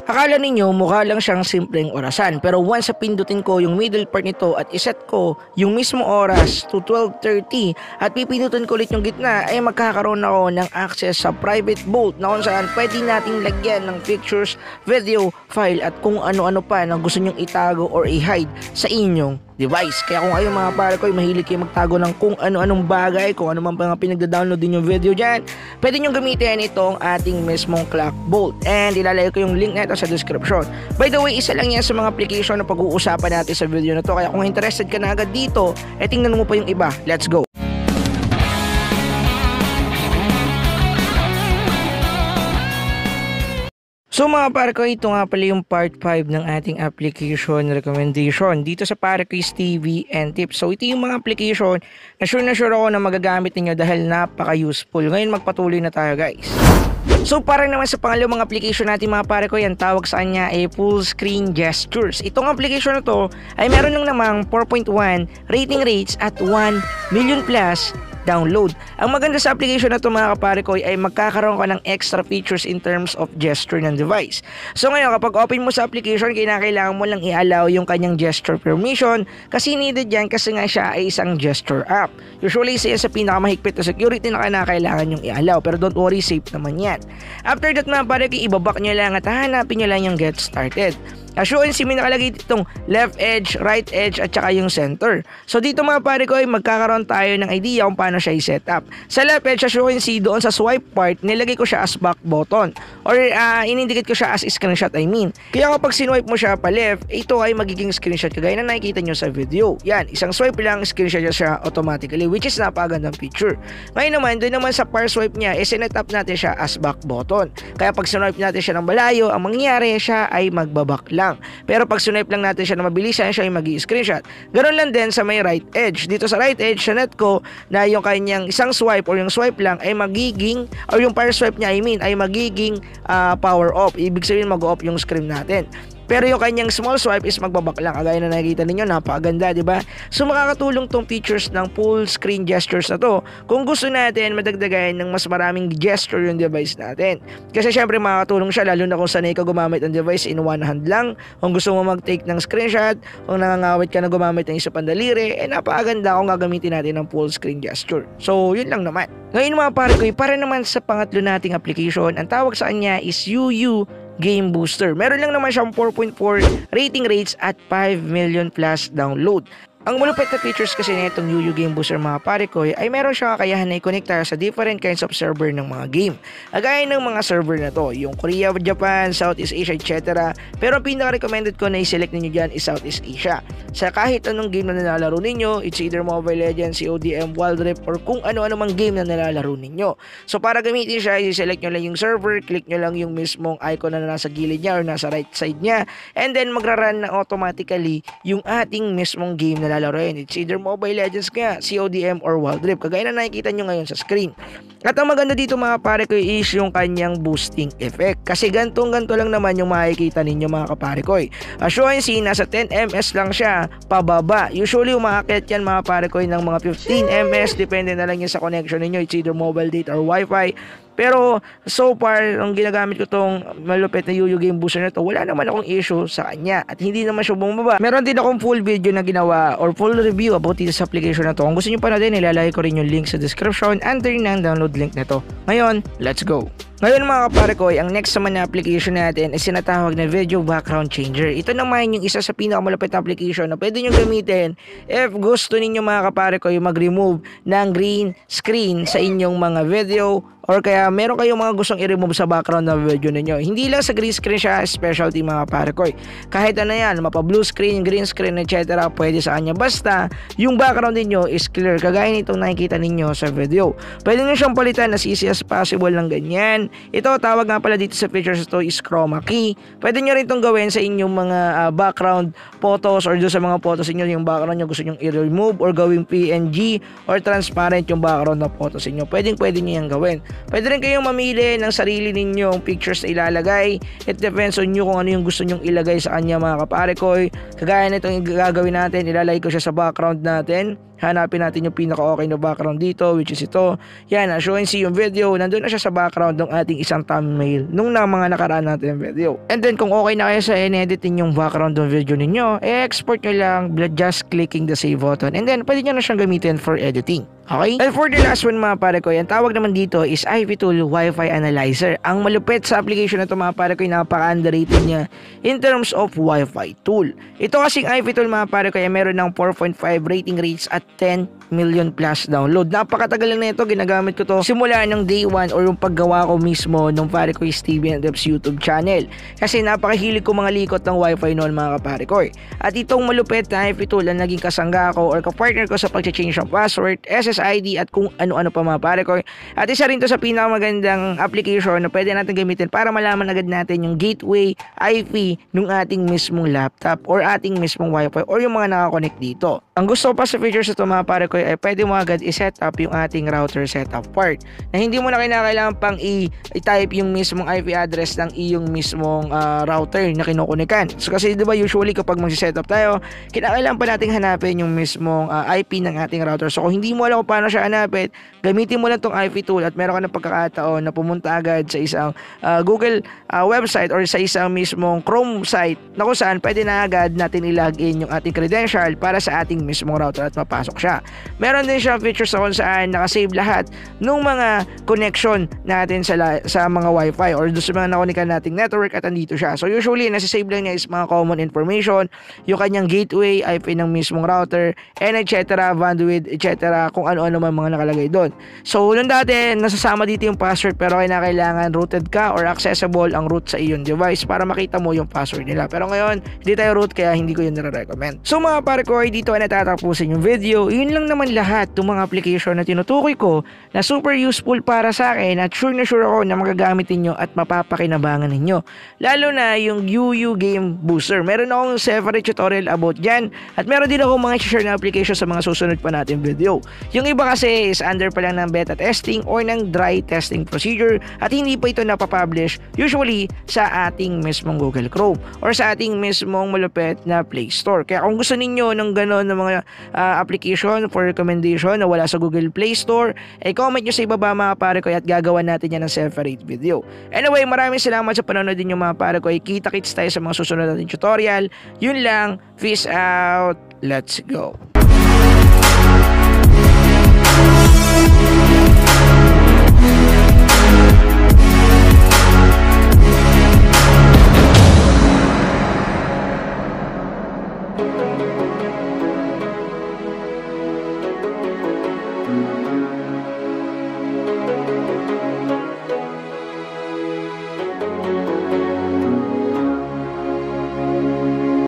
Akala ninyo mukha lang siyang simpleng orasan, pero once sa pindutin ko yung middle part nito at iset ko yung mismo oras to 12:30 at pipindutin ko ulit yung gitna, ay magkakaroon ako ng access sa private vault na kung saan pwede nating lagyan ng pictures, video, file at kung ano-ano pa na gusto nyong itago or i-hide sa inyong device. Kaya kung kayo mga pare ko ay mahilig kayo magtago ng kung ano-anong bagay, kung ano man pa nga pinagda-download din yung video dyan, pwede nyo gamitin itong ating mismong clock bolt. And ilalagay ko yung link nito sa description. By the way, isa lang yan sa mga application na pag-uusapan natin sa video na to. Kaya kung interested ka na agad dito, tingnan mo pa yung iba. Let's go! So mga pare ko, ito nga pala yung part 5 ng ating application recommendation dito sa Pareko's TV and Tips. So ito yung mga application na sure ako na magagamit ninyo dahil napaka-useful. Ngayon magpatuloy na tayo guys. So para naman sa pangalawang application natin mga pare ko, yan tawag sa kanya ay full screen gestures. Itong application na to ay meron lang namang 4.1 rating rates at 1 million plus download. Ang maganda sa application na to mga kapare ko ay magkakaroon ka ng extra features in terms of gesture ng device. So ngayon kapag open mo sa application, kailangan mo lang i-allow yung kanyang gesture permission kasi needed yan kasi nga siya ay isang gesture app. Usually isa yan sa pinakamahigpit na security na kailangan yung i-allow, pero don't worry, safe naman yan. After that mga pare ko, ibabak nyo lang at hahanapin nyo lang yung get started. As you can see, may nakalagay ditong left edge, right edge at saka yung center. So dito mga pare ko ay magkakaroon tayo ng idea kung paano siya i-set up. Sa left edge, as you can see, doon sa swipe part, nilagay ko siya as back button or in-indicate ko siya as screenshot, I mean. Kaya kapag sinwipe mo siya pa left, ito ay magiging screenshot kagaya na nakikita nyo sa video. Yan, isang swipe lang, screenshot siya automatically, which is napakagandang feature. Ngayon naman, doon naman sa par swipe niya, sinet up natin siya as back button. Kaya pag sinwipe natin siya ng malayo, ang mangyayari siya ay magbaback lang. Pero pag swipe lang natin siya na mabilisan, siya ay mag-i-screenshot. Ganoon lang din sa may right edge. Dito sa right edge, sinet ko na yung kanyang isang swipe or yung swipe lang ay magiging, or yung power swipe niya, I mean, ay magiging power off. Ibig sabihin mag-off yung screen natin. Pero yung kanyang small swipe is magbabak lang. Kagaya na nakikita ninyo, napakaganda, di ba? So makakatulong tong features ng full screen gestures na to kung gusto natin madagdagan ng mas maraming gesture yung device natin. Kasi syempre makakatulong siya lalo na kung sanay ka gumamit ng device in one hand lang. Kung gusto mo mag-take ng screenshot, kung nangangawit ka na gumamit ng isa pang daliri, napakaganda kung gagamitin natin ng full screen gesture. So yun lang naman. Ngayon mga pare ko, para naman sa pangatlo nating application, ang tawag sa kanya is UU Game Booster. Meron lang naman siyang 4.4 rating rates at 5 million plus download. Ang malupit na features kasi nitong UU Game Booster mga pare ko ay meron siyang kakayahan na i-connect tayo sa different kinds of server ng mga game. Agaya ng mga server na to, yung Korea, Japan, Southeast Asia, etc. Pero ang pinaka-recommended ko na i-select ninyo dyan is Southeast Asia. Sa kahit anong game na nilalaro ninyo, it's either Mobile Legends, CODM, Wild Rift, or kung ano-ano mang game na nilalaro ninyo. So para gamitin siya, i-select nyo lang yung server, click nyo lang yung mismong icon na nasa gilid niya or nasa right side niya, and then magra-run na automatically yung ating mismong game na lalaroin. It's either Mobile Legends kaya, CODM or Wild Rift, kagaya na nakikita nyo ngayon sa screen. At ang maganda dito mga pare ko is yung kanyang boosting effect. Kasi ganto lang naman yung makikita ninyo mga kapare ko. As you can see, nasa 10 ms lang siya pababa. Usually umaakit yan mga pare ko ng mga 15 ms, depende na lang yan sa connection ninyo. It's either mobile data or wifi. Pero so far, ang ginagamit ko tong malupit na UU Game Booster na to, wala naman akong issue sa kanya at hindi naman siya bumaba. Meron din akong full video na ginawa or full review about dito sa application na to. Kung gusto nyo pa na din, ilalagay ko rin yung link sa description and rin ang download link na to. Ngayon, let's go! Ngayon mga kapare ko, ang next naman na application natin ay sinatawag na Video Background Changer. Ito naman yung isa sa pinakamalapit na application na pwede nyo gamitin if gusto ninyo mga kapare ko yung mag-remove ng green screen sa inyong mga video or kaya meron kayong mga gustong i-remove sa background ng video ninyo. Hindi lang sa green screen siya specialty mga kapare ko. Kahit ano yan, mapa blue screen, green screen, etc. pwede sa kanya. Basta yung background ninyo is clear. Kagaya nitong nakikita ninyo sa video. Pwede nyo siyang palitan as easy as possible lang ganyan. Ito, tawag nga pala dito sa features ito is chroma key. Pwede nyo rin itong gawin sa inyong mga background photos or doon sa mga photos inyo, yung background nyo gusto nyo i-remove or gawing PNG or transparent yung background na photos inyo. Pwede nyo yung gawin. Pwede rin kayong mamili ng sarili ninyong pictures na ilalagay. It depends on you kung ano yung gusto nyong ilagay sa kanya mga kapare ko. Kagaya nitong gagawin natin, ilalagay ko siya sa background natin. hanapin natin yung pinaka-okay na background dito, which is ito. Yan, as you can see yung video, nandun na siya sa background ng ating isang thumbnail nung mga nakaraan natin yung video. And then kung okay na kayo sa in-editing yung background ng video ninyo, export nyo lang just clicking the save button, and then pwede nyo na siyang gamitin for editing. Okay? And for the last one mga pare ko, yung tawag naman dito is IP Tool Wi-Fi Analyzer. Ang malupit sa application na ito mga pare ko, napaka-underrated niya in terms of Wi-Fi tool. Ito kasing IP Tool mga pare ko, meron ng 4.5 rating rates at 10 million plus download. Napakatagal na ito, ginagamit ko to simula ng day 1 or yung paggawa ko mismo ng pare ko TV and Devs YouTube channel. Kasi napakahilig ko mga likot ng Wi-Fi noon mga kapare ko. At itong malupit na IP Tool ang naging kasangga ko or kapartner ko sa pag-change ng password, SSID at kung ano-ano pa mga pare ko. At isa rin to sa pinakamagandang application na pwede natin gamitin para malaman agad natin yung gateway IP ng ating mismong laptop or ating mismong Wi-Fi or yung mga nakakonect dito. Ang gusto ko pa sa features ito mga pare ko ay pwede mo agad i-set up yung ating router setup part na hindi mo na kailangan pang i-type yung mismong IP address ng iyong mismong router na kinukunikan. So kasi diba usually kapag mag-set up tayo, kailangan pa nating hanapin yung mismong IP ng ating router. So kung hindi mo alam kung paano siya hanapin, gamitin mo lang tong IP tool at meron ka ng pagkakataon na pumunta agad sa isang Google website or sa isang mismong Chrome site na kung saan pwede na agad natin i-login yung ating credential para sa ating mismong router at mapasok siya. Meron din siyang features na kung saan nakasave lahat ng mga connection natin sa mga Wi-Fi or doon sa mga nakonikan nating network at andito siya. So usually nasisave lang niya is mga common information, yung kanyang gateway, IP ng mismong router, and etc. bandwidth, etc. kung ano-ano man mga nakalagay doon. So nung dati nasasama dito yung password pero kailangan rooted ka or accessible ang root sa iyong device para makita mo yung password nila. Pero ngayon hindi tayo root kaya hindi ko yun nare-recommend. So mga pare ko, dito ay natatapusin yung video. Yun lang naman lahat ng mga application na tinutukoy ko na super useful para sa akin at sure na sure ako na magagamit ninyo at mapapakinabangan ninyo. Lalo na yung UU Game Booster. Meron akong separate tutorial about dyan at meron din akong mga share na application sa mga susunod pa natin video. Yung iba kasi is under pa lang ng beta testing or ng dry testing procedure at hindi pa ito napapublish usually sa ating mismong Google Chrome or sa ating mismong malupit na Play Store. Kaya kung gusto ninyo ng gano'n ng mga application for recommendation na wala sa Google Play Store, comment nyo sa ibaba mga pare ko at gagawa natin yan ng separate video. Anyway, maraming salamat sa panonood din yung mga pare ko. Kita-kits tayo sa mga susunod natin tutorial. Yun lang. Peace out. Let's go.